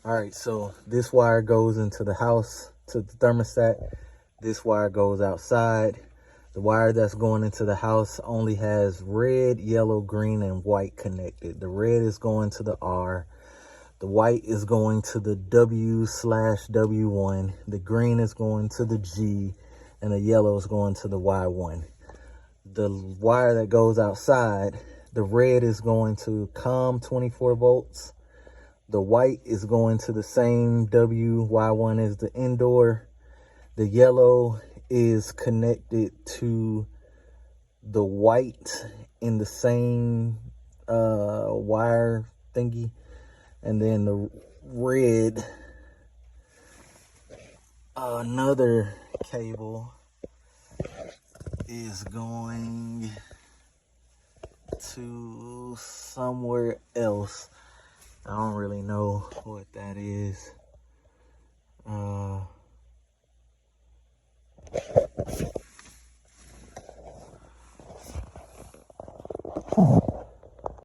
All right, so this wire goes into the house, to the thermostat. This wire goes outside. The wire that's going into the house only has red, yellow, green, and white connected. The red is going to the R. The white is going to the W/W1. The green is going to the G, and the yellow is going to the Y1. The wire that goes outside, the red is going to COM 24 volts. The white is going to the same WY1 as the indoor. The yellow is connected to the white in the same wire thingy. And then the red, another cable is going to somewhere else. I don't really know what that is.